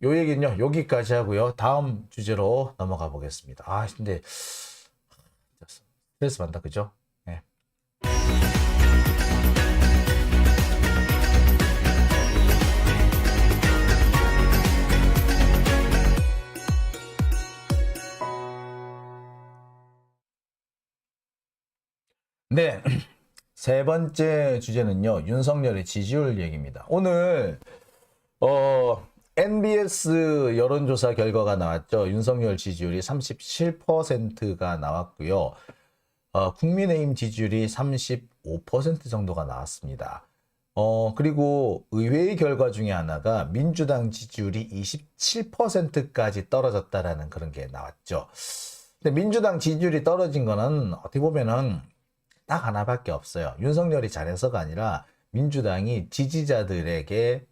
요 얘기는요, 여기까지 하고요. 다음 주제로 넘어가 보겠습니다. 근데 스트레스 받다, 그죠? 네. 네. 세 번째 주제는요, 윤석열의 지지율 얘기입니다. 오늘, NBS 여론조사 결과가 나왔죠. 윤석열 지지율이 37%가 나왔고요. 국민의힘 지지율이 35% 정도가 나왔습니다. 그리고 의회의 결과 중에 하나가 민주당 지지율이 27%까지 떨어졌다라는 그런 게 나왔죠. 근데 민주당 지지율이 떨어진 거는 어떻게 보면은 딱 하나밖에 없어요. 윤석열이 잘해서가 아니라 민주당이 지지자들의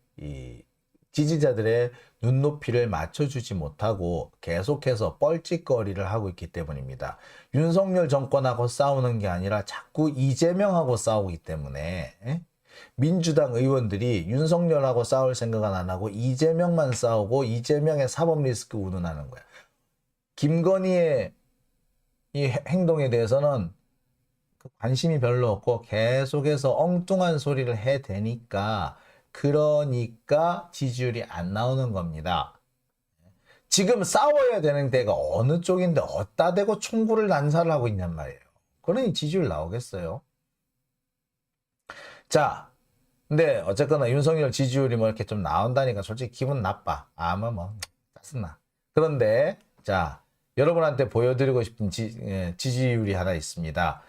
눈높이를 맞춰주지 못하고 계속해서 뻘짓거리를 하고 있기 때문입니다. 윤석열 정권하고 싸우는 게 아니라 자꾸 이재명하고 싸우기 때문에 민주당 의원들이 윤석열하고 싸울 생각은 안 하고 이재명만 싸우고 이재명의 사법 리스크 운운하는 거야. 김건희의 이 행동에 대해서는 관심이 별로 없고 계속해서 엉뚱한 소리를 해대니까 그러니까 지지율이 안 나오는 겁니다. 지금 싸워야 되는 데가 어느 쪽인데 어디다 대고 총구를 난사를 하고 있냔 말이에요. 그러니 지지율 나오겠어요. 자, 근데 어쨌거나 윤석열 지지율이 뭐 이렇게 좀 나온다니까 솔직히 기분 나빠. 짜증나. 그런데 자, 여러분한테 보여드리고 싶은 지지율이 하나 있습니다.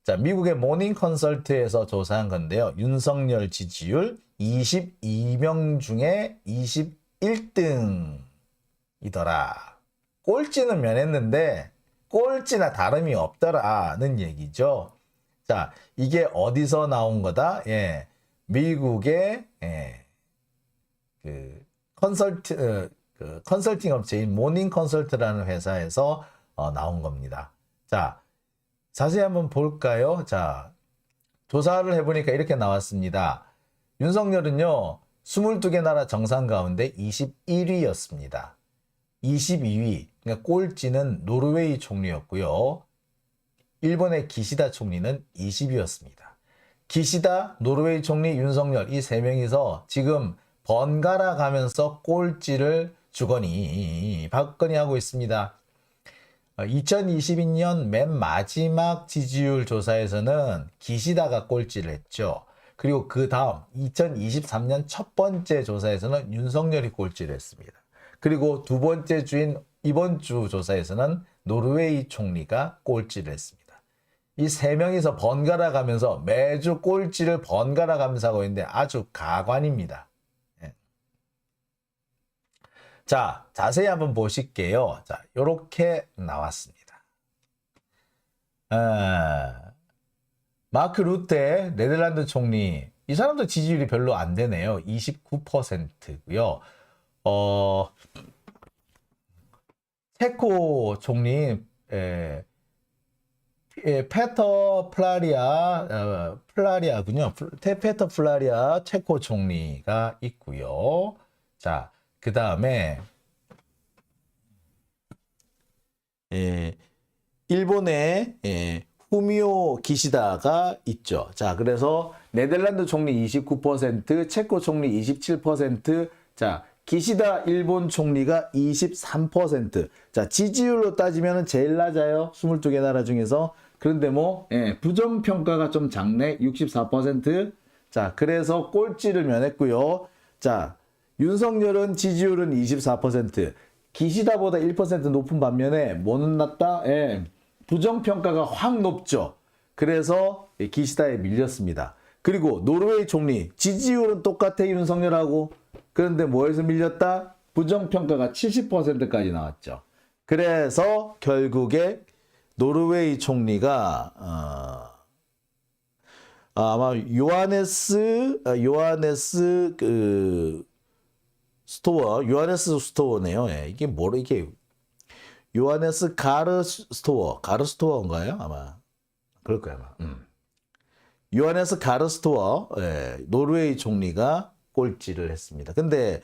자, 미국의 모닝 컨설트에서 조사한 건데요. 윤석열 지지율 22명 중에 21등이더라. 꼴찌는 면했는데 꼴찌나 다름이 없더라는 얘기죠. 자, 이게 어디서 나온 거다? 예, 미국의 컨설팅 업체인 모닝 컨설트라는 회사에서 나온 겁니다. 자, 자세히 한번 볼까요? 자, 조사를 해보니까 이렇게 나왔습니다. 윤석열은요, 22개 나라 정상 가운데 21위였습니다. 22위, 그러니까 꼴찌는 노르웨이 총리였고요. 일본의 기시다 총리는 20위였습니다. 기시다, 노르웨이 총리, 윤석열 이 세 명이서 지금 번갈아 가면서 꼴찌를 주거니 받거니 하고 있습니다. 2022년 맨 마지막 지지율 조사에서는 기시다가 꼴찌를 했죠. 그리고 그 다음 2023년 첫 번째 조사에서는 윤석열이 꼴찌를 했습니다. 그리고 두 번째 주인 이번 주 조사에서는 노르웨이 총리가 꼴찌를 했습니다. 이 세 명이서 번갈아 가면서 매주 꼴찌를 번갈아 가면서 하고 있는데 아주 가관입니다. 자, 자세히 한번 보실게요. 자, 요렇게 나왔습니다. 마크 루테 네덜란드 총리, 이 사람도 지지율이 별로 안 되네요. 29%고요. 체코 총리 페터 플라리아군요. 페터 플라리아 체코 총리가 있고요. 자, 그 다음에 일본의 후미오 기시다가 있죠. 자, 그래서 네덜란드 총리 29%, 체코 총리 27%, 자, 기시다 일본 총리가 23%. 자, 지지율로 따지면 제일 낮아요. 22개 나라 중에서. 그런데 부정평가가 좀 작네. 64%. 자, 그래서 꼴찌를 면했고요. 자, 윤석열은 지지율은 24%, 기시다보다 1% 높은 반면에 뭐는 낮다? 부정평가가 확 높죠. 그래서 기시다에 밀렸습니다. 그리고 노르웨이 총리 지지율은 똑같아 윤석열하고. 그런데 뭐에서 밀렸다? 부정평가가 70%까지 나왔죠. 그래서 결국에 노르웨이 총리가 아마 요하네스 스토어네요. 이게 이게 요하네스 가르스토어인가요? 아마 그럴 거예요. 요하네스 가르스토어, 노르웨이 총리가 꼴찌를 했습니다. 근데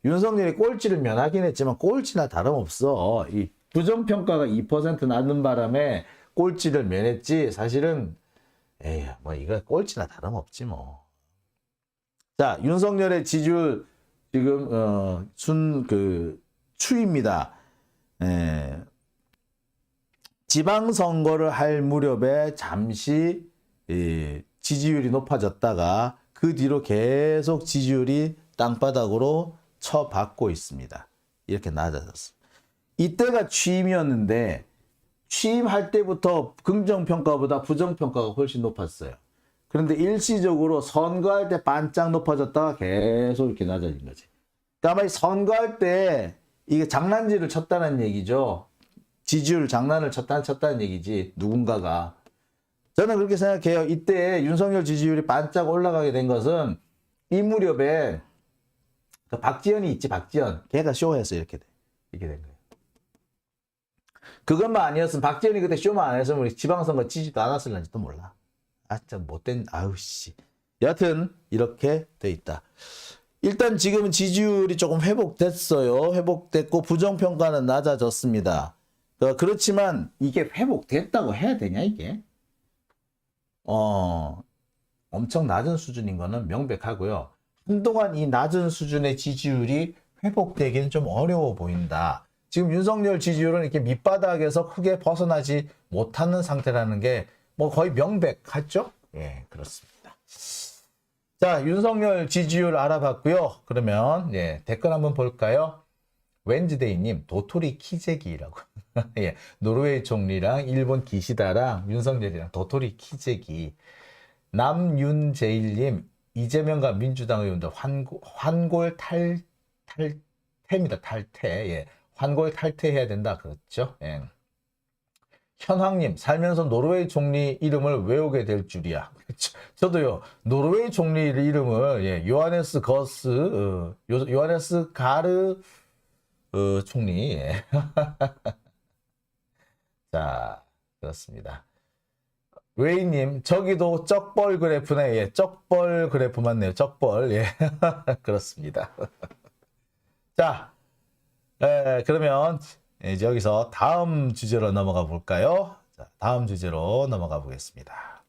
윤석열이 꼴찌를 면하긴 했지만 꼴찌나 다름없어. 이 부정평가가 2% 낮는 바람에 꼴찌를 면했지 사실은 에이 뭐 이거 꼴찌나 다름없지 뭐. 자, 윤석열의 지지율 지금 추입니다. 지방선거를 할 무렵에 잠시 지지율이 높아졌다가 그 뒤로 계속 지지율이 땅바닥으로 쳐받고 있습니다. 이렇게 낮아졌어. 이때가 취임이었는데 취임할 때부터 긍정평가보다 부정평가가 훨씬 높았어요. 그런데 일시적으로 선거할 때 반짝 높아졌다가 계속 이렇게 낮아진 거지. 그러니까 선거할 때 이게 장난질을 쳤다는 얘기죠. 지지율 장난을 쳤다는 얘기지. 누군가가. 저는 그렇게 생각해요. 이때 윤석열 지지율이 반짝 올라가게 된 것은 이 무렵에 그 박지원이 있지. 박지원. 걔가 쇼해서 이렇게 된 거예요. 그것만 아니었으면 박지원이 그때 쇼만 안 했으면 우리 지방선거 지지도 않았을는지도 몰라. 아 진짜 못된 아우 씨. 여하튼 이렇게 돼 있다. 일단 지금은 지지율이 조금 회복됐어요. 회복됐고 부정평가는 낮아졌습니다. 그렇지만 이게 회복됐다고 해야 되냐 이게? 엄청 낮은 수준인 거는 명백하고요. 한동안 이 낮은 수준의 지지율이 회복되기는 좀 어려워 보인다. 지금 윤석열 지지율은 이렇게 밑바닥에서 크게 벗어나지 못하는 상태라는 게 뭐 거의 명백하죠? 예, 그렇습니다. 자, 윤석열 지지율 알아봤고요. 그러면 예, 댓글 한번 볼까요? 웬즈데이님 도토리 키재기라고. 예, 노르웨이 총리랑 일본 기시다랑 윤석열이랑 도토리 키재기. 남윤제일님 이재명과 민주당 의원들 환골 탈퇴입니다. 탈퇴. 예, 환골 탈퇴해야 된다. 그렇죠? 예. 현황님 살면서 노르웨이 총리 이름을 외우게 될 줄이야. 저도요. 노르웨이 총리 이름을 예, 요하네스 가르 총리. 예. 자, 그렇습니다. 웨이님 저기도 쩍벌 그래프네. 예, 쩍벌 그래프 맞네요. 쩍벌. 예. 그렇습니다. 자, 그러면 이제 여기서 다음 주제로 넘어가 볼까요? 자, 다음 주제로 넘어가 보겠습니다.